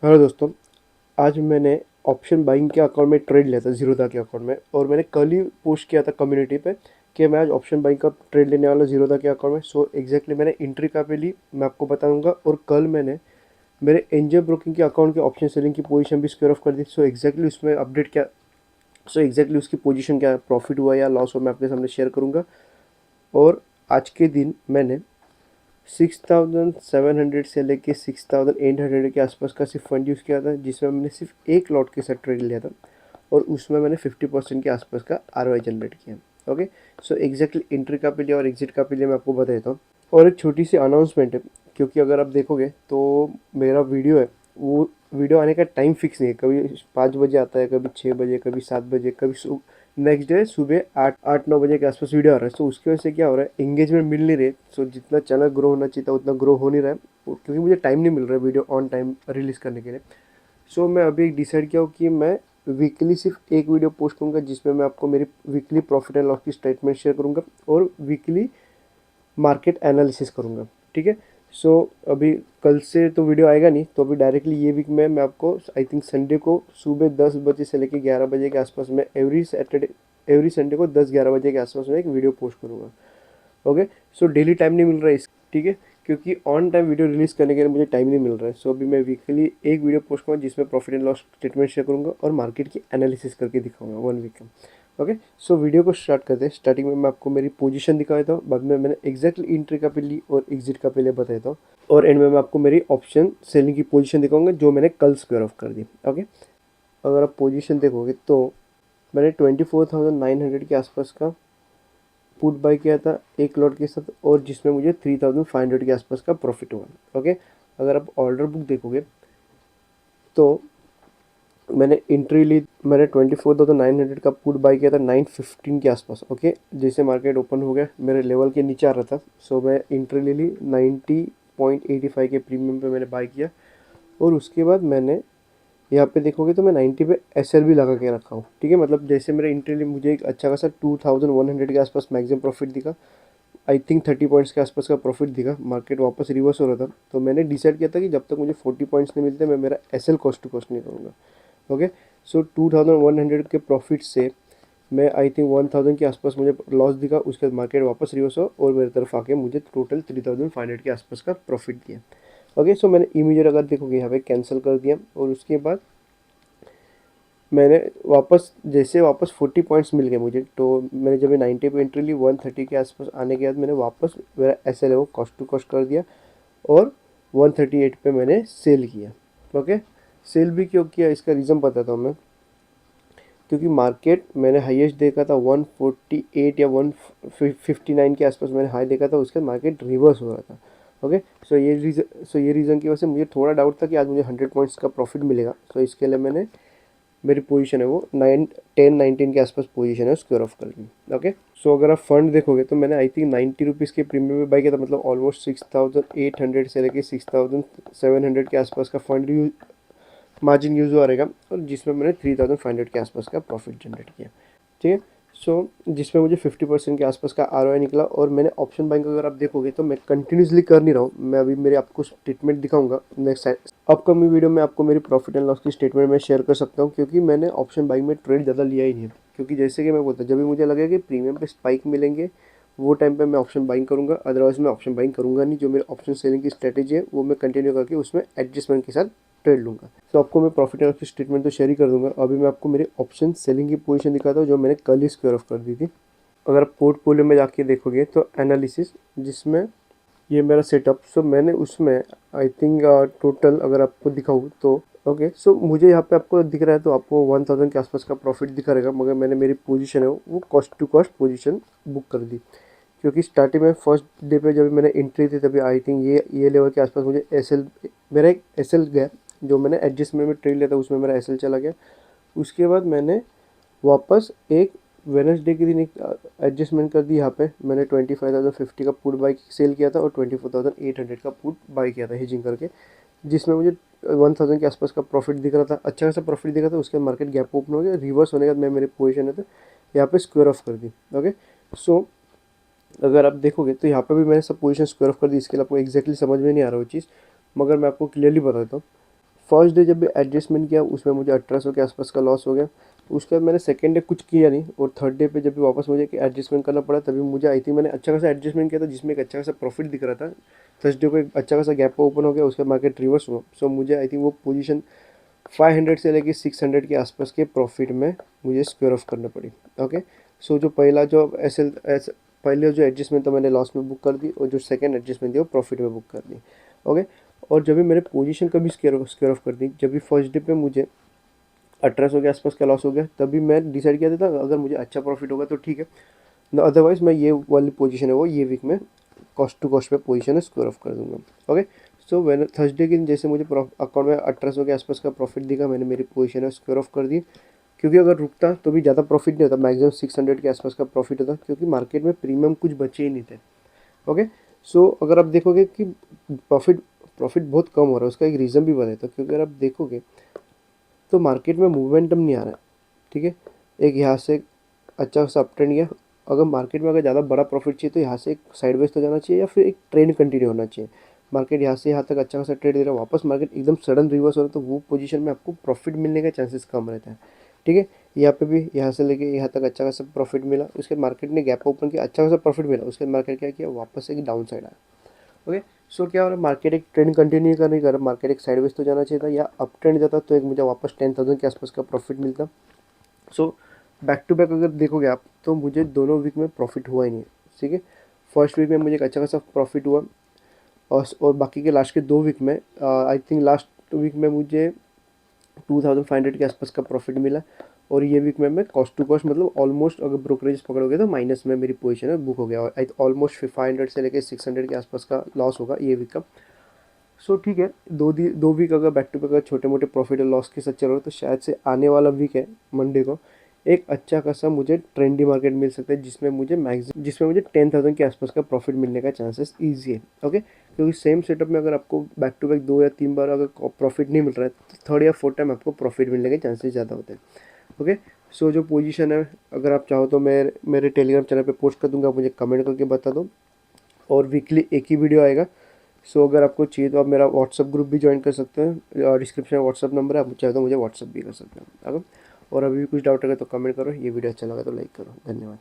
Hello दोस्तों। आज मैंने ऑप्शन बाइंग के अकाउंट में ट्रेड लिया था ज़ीरोधा के अकाउंट में, और मैंने कल ही पोस्ट किया था कम्युनिटी पे कि मैं आज ऑप्शन बाइंग का ट्रेड लेने वाला हूँ ज़ीरोधा के अकाउंट में। सो एग्जैक्टली मैंने एंट्री कहाँ पे ली मैं आपको बताऊंगा, और कल मैंने मेरे एंजल ब्रोकिंग के अकाउंट के ऑप्शन सेलिंग की पोजीशन भी स्क्वायर ऑफ कर दी। सो एग्जैक्टली उसमें अपडेट क्या, सो एग्जैक्टली उसकी पोजीशन क्या, प्रॉफिट हुआ या लॉस हुआ, मैं अपने सामने शेयर करूँगा। और आज के दिन मैंने 6700 से लेके 6800 के आसपास का सिर्फ फंड यूज़ किया था, जिसमें मैंने सिर्फ एक लॉट के साथ ट्रेड लिया था, और उसमें मैंने 50% के आसपास का आरओआई जनरेट किया। ओके, सो एग्जैक्टली एंट्री का पे लिया और एग्जिट का पे लिया मैं आपको बता देता हूँ। और एक छोटी सी अनाउंसमेंट है, क्योंकि अगर आप देखोगे तो मेरा वीडियो है, वो वीडियो आने का टाइम फिक्स नहीं है। कभी 5 बजे आता है, कभी 6 बजे, कभी 7 बजे, कभी नेक्स्ट डे सुबह 8-9 बजे के आसपास वीडियो आ रहा है। सो उसकी वजह से क्या हो रहा है, एंगेजमेंट मिल नहीं रही। सो जितना चैनल ग्रो होना चाहिए था उतना ग्रो हो नहीं रहा है, क्योंकि मुझे टाइम नहीं मिल रहा है वीडियो ऑन टाइम रिलीज़ करने के लिए। सो मैं अभी डिसाइड किया हूँ कि मैं वीकली सिर्फ एक वीडियो पोस्ट करूँगा, जिसमें मैं आपको मेरी वीकली प्रॉफिट एंड लॉस की स्टेटमेंट शेयर करूँगा और वीकली मार्केट एनालिसिस करूँगा। ठीक है। सो अभी कल से तो वीडियो आएगा नहीं, तो अभी डायरेक्टली ये वीक में मैं आपको आई थिंक संडे को सुबह 10 बजे से लेकर 11 बजे के आसपास में एवरी संडे को 10-11 बजे के आसपास में एक वीडियो पोस्ट करूँगा। ओके। सो डेली टाइम नहीं मिल रहा है इस, ठीक है, क्योंकि ऑन टाइम वीडियो रिलीज़ करने के लिए मुझे टाइम नहीं मिल रहा है। सो अभी मैं वीकली एक वीडियो पोस्ट करूँगा, जिसमें profit and loss statement share करूँगा और मार्केट की एनालिसिस करके दिखाऊंगा 1 वीक का। ओके। सो वीडियो को स्टार्ट करते हैं। स्टार्टिंग में मैं आपको मेरी पोजीशन दिखा देता हूँ, बाद में मैंने एग्जैक्टली एंट्री का पे ली और एग्जिट का पहले बता देता हूँ, और एंड में मैं आपको मेरी ऑप्शन सेलिंग की पोजीशन दिखाऊंगा जो मैंने कल स्क्वायर ऑफ कर दी। ओके। अगर आप पोजीशन देखोगे तो मैंने 24,900 के आसपास का पुट बाय किया था एक लॉट के साथ, और जिसमें मुझे 3,500 के आसपास का प्रॉफिट हुआ। ओके। अगर आप ऑर्डर बुक देखोगे तो मैंने एंट्री ली, मैंने 24,900 का पुट बाय किया था 9:15 के आसपास। ओके। जैसे मार्केट ओपन हो गया मेरे लेवल के नीचे आ रहा था, सो मैं एंट्री ले ली 90.85 के प्रीमियम पे मैंने बाय किया। और उसके बाद मैंने यहाँ पे देखोगे तो मैं 90 पे एसएल भी लगा के रखा हूँ। ठीक है, मतलब जैसे मेरे एंट्री ली मुझे एक अच्छा खासा 2100 के आसपास मैक्सिमम प्रॉफिट दिखा। आई थिंक 30 पॉइंट्स के आसपास का प्रॉफिट दिखा। मार्केट वापस रिवर्स हो रहा था, तो मैंने डिसाइड किया था कि जब तक मुझे 40 पॉइंट्स नहीं मिलते मैं मेरा एसएल कॉस्ट टू कॉस्ट नहीं करूँगा। ओके। सो 2100 के प्रॉफिट से मैं आई थिंक 1000 के आसपास मुझे लॉस दिखा। उसके बाद मार्केट वापस रिवर्स हो और मेरी तरफ आके मुझे टोटल 3500 के आसपास का प्रॉफिट दिया। ओके। सो मैंने इमीडिएट अगर देखोगे यहाँ पे कैंसिल कर दिया, और उसके बाद मैंने वापस जैसे वापस 40 पॉइंट्स मिल गए मुझे, तो मैंने जब 90 पे एंट्री ली 130 के आसपास आने के बाद मैंने वापस मेरा एस एल है वो कॉस्ट टू कॉस्ट कर दिया, और 138 पे मैंने सेल किया। ओके। सेल भी क्यों किया इसका रीज़न बताता हूँ मैं। क्योंकि मार्केट मैंने हाईएस्ट देखा था 148 या 159 के आसपास मैंने हाई देखा था, उसके बाद मार्केट रिवर्स हो रहा था। ओके। सो ये रीज़न की वजह से मुझे थोड़ा डाउट था कि आज मुझे 100 पॉइंट्स का प्रॉफिट मिलेगा। सो इसके लिए मैंने मेरी पोजीशन है वो 9-10-19 के आसपास पोजीशन है स्क्वायर ऑफ कर दी। ओके। सो अगर आप फंड देखोगे तो मैंने आई थिंक 90 रुपीज़ के प्रीमियम में बाई किया था, मतलब ऑलमोस्ट 6800 से लेके 6700 के आसपास का फंड मार्जिन यूज़ हुआ रहेगा, और जिसमें मैंने 3500 के आसपास का प्रॉफिट जनरेट किया। ठीक है। सो जिसमें मुझे 50% के आसपास का आरओआई निकला। और मैंने ऑप्शन बाइंग अगर आप देखोगे तो मैं कंटिन्यूसली कर नहीं रहा हूँ, मैं अभी मेरे आपको स्टेटमेंट दिखाऊंगा नेक्स्ट अपकमिंग वीडियो में। आपको मेरी प्रॉफिट एंड लॉस की स्टेटमेंट मैं शेयर कर सकता हूँ, क्योंकि मैंने ऑप्शन बाइंग में ट्रेड ज़्यादा लिया ही नहीं है। क्योंकि जैसे कि मैं बोलता जब भी मुझे लगेगा कि प्रीमियम पे स्पाइक मिलेंगे वो टाइम पे मैं ऑप्शन बाइंग करूँगा, अदरवाइज मैं ऑप्शन बाइंग करूँगा नहीं। जो मेरे ऑप्शन सेलिंग की स्ट्रेटेजी है वो मैं कंटिन्यू करके उसमें एडजस्टमेंट के साथ ट्रेड लूँगा। तो आपको मैं प्रॉफिट एंड लॉस की स्टेटमेंट तो शेयर ही कर दूंगा। अभी मैं आपको मेरे ऑप्शन सेलिंग की पोजीशन दिखाता हूँ जो मैंने कल ही स्क्वायर ऑफ कर दी थी। अगर आप पोर्टफोलियो में जाके देखोगे तो एनालिसिस, जिसमें ये मेरा सेटअप, सो मैंने उसमें आई थिंक टोटल अगर आपको दिखाऊँ तो ओके। सो मुझे यहाँ पे आपको दिख रहा है तो आपको 1000 के आसपास का प्रॉफिट दिखा रहेगा, मगर मैंने मेरी पोजीशन है वो cost to cost position book कर दी। क्योंकि स्टार्टिंग में फर्स्ट डे पे जब मैंने एंट्री थी तभी आई थिंक ये लेवल के आसपास मुझे एसएल, मेरा एक एसएल गया, जो मैंने एडजस्टमेंट में ट्रेड लिया था उसमें मेरा एसएल चला गया। उसके बाद मैंने वापस एक वेडनेसडे के दिन एक एडजस्टमेंट कर दी। यहाँ पे मैंने 25,050 का पुट बाई सेल किया था और 24,800 का पुट बाई किया था हेजिंग करके, जिसमें मुझे 1000 के आसपास का प्रॉफिट दिख रहा था, अच्छा खासा प्रॉफिट दिख रहा था। उसके बाद मार्केट गैप ओपन हो गया, रिवर्स होने के बाद मैं मेरी पोजीशन है तो यहाँ पे स्क्वायर ऑफ कर दी। ओके। सो अगर आप देखोगे तो यहाँ पे भी मैंने सब पोजीशन स्क्वायर ऑफ कर दी। इसके लिए आपको एग्जैक्टली समझ में नहीं आ रहा वो चीज़, मगर मैं आपको क्लियरली बता देता हूँ। फर्स्ट डे जब भी एडजस्टमेंट किया उसमें मुझे 1800 के आसपास का लॉस हो गया। उसके बाद मैंने सेकेंड डे कुछ किया नहीं, और थर्ड डे पे जब भी वापस मुझे एडजस्टमेंट करना पड़ा तभी मुझे आई थिंक मैंने अच्छा खासा एडजस्टमेंट किया था, जिसमें एक अच्छा खासा प्रॉफिट दिख रहा था। थर्सडे को एक अच्छा खासा गैप ओपन हो गया, उसके मार्केट रिवर्स हुआ। सो मुझे आई थिंक वो पोजीशन 500 से लेके 600 के आसपास के प्रॉफिट में मुझे स्क्वेयर ऑफ करना पड़ी। ओके, सो जो पहला जो पहले जो एडजस्टमेंट था मैंने लॉस में बुक कर दी, और जो सेकंड एडजस्टमेंट थी वो प्रॉफिट में बुक कर दी। ओके, और जब भी मैंने पोजीशन कभी स्क्वेयर ऑफ कर दी, जब भी फर्स्ट डे पे मुझे 1800 के आसपास का लॉस हो गया, तभी मैं डिसाइड किया था अगर मुझे अच्छा प्रॉफिट होगा तो ठीक है, न अदरवाइज मैं ये वाली पोजीशन है वो ये वीक में कॉस्ट टू कॉस्ट पे पोजीशन है स्क्वेयर ऑफ कर दूंगा। ओके, सो मैंने थर्सडे के दिन जैसे मुझे अकाउंट में 1800 के आसपास का प्रॉफिट दिखा, मैंने मेरी पोजीशन है स्क्वेयर ऑफ कर दी, क्योंकि अगर रुकता तो भी ज़्यादा प्रॉफिट नहीं होता, मैक्सिमम 600 के आसपास का प्रॉफिट होता, क्योंकि मार्केट में प्रीमियम कुछ बचे ही नहीं थे। ओके, सो अगर आप देखोगे कि प्रॉफिट प्रॉफिट बहुत कम हो रहा है, उसका एक रीज़न भी बताया था, क्योंकि अगर आप देखोगे तो मार्केट में मोमेंटम नहीं आ रहा है। ठीक है, एक यहाँ से अच्छा सा अप ट्रेंड गया, अगर मार्केट में अगर ज़्यादा बड़ा प्रॉफिट चाहिए तो यहाँ से एक साइडवेज तो जाना चाहिए, या फिर एक ट्रेंड कंटिन्यू होना चाहिए। मार्केट यहाँ से यहाँ तक अच्छा खासा ट्रेड दे रहा है, वापस मार्केट एकदम सडन रिवर्स हो रहा है, तो वो पोजीशन में आपको प्रॉफिट मिलने का चांसेस कम रहता है। ठीक है, यहाँ पे भी यहाँ से लेके यहाँ तक अच्छा खासा प्रॉफिट मिला, उसके मार्केट ने गैप ओपन किया, अच्छा खासा प्रॉफिट मिला, उसके मार्केट क्या किया, वापस एक डाउन साइड आया। ओके, सो क्या हो रहा है, मार्केट एक ट्रेंड कंटिन्यू कर नहीं कर रहा, मार्केट एक साइडवेज तो जाना चाहिए था, या अप ट्रेंड जाता तो एक मुझे वापस 10,000 के आसपास का प्रॉफिट मिलता। सो बैक टू बैक अगर देखोगे आप तो मुझे दोनों वीक में प्रॉफिट हुआ ही नहीं है। ठीक है, फर्स्ट वीक में मुझे एक अच्छा खासा प्रॉफिट हुआ, और बाकी के लास्ट के 2 वीक में आई थिंक लास्ट वीक में मुझे 2500 के आसपास का प्रॉफिट मिला, और ये वीक में मैं कॉस्ट टू कॉस्ट मतलब ऑलमोस्ट अगर ब्रोकरेज पकड़ोगे तो माइनस में मेरी पोजीशन है बुक हो गया, और ऑलमोस्ट 500 से लेकर 600 के आसपास का लॉस होगा ये वीक का। सो ठीक है, 2 वीक अगर बैक टू बैक अगर छोटे मोटे प्रॉफिट और लॉस के साथ चल रहा हो, तो शायद से आने वाला वीक है मंडे को एक अच्छा खासा मुझे ट्रेंडी मार्केट मिल सकता है, जिसमें मुझे 10,000 के आसपास का प्रॉफिट मिलने का चांसेस ईजी है। ओके, क्योंकि सेम सेटअप में अगर आपको बैक टू बैक 2 या 3 बार अगर प्रॉफिट नहीं मिल रहा है, तो थर्ड या फोर्थ टाइम आपको प्रॉफिट मिलने के चांसेस ज़्यादा होते हैं। ओके, सो जो पोजीशन है अगर आप चाहो तो मैं मेरे टेलीग्राम चैनल पे पोस्ट कर दूंगा, मुझे कमेंट करके बता दो, और वीकली एक ही वीडियो आएगा। सो अगर आपको चाहिए तो आप मेरा व्हाट्सअप ग्रुप भी ज्वाइन कर सकते हैं, डिस्क्रिप्शन में व्हाट्सअप नंबर है, आप चाहे तो मुझे व्हाट्सअप भी कर सकते हैं। अगर और अभी भी कुछ डाउट अगर तो कमेंट करो, ये वीडियो अच्छा लगा तो लाइक करो। धन्यवाद।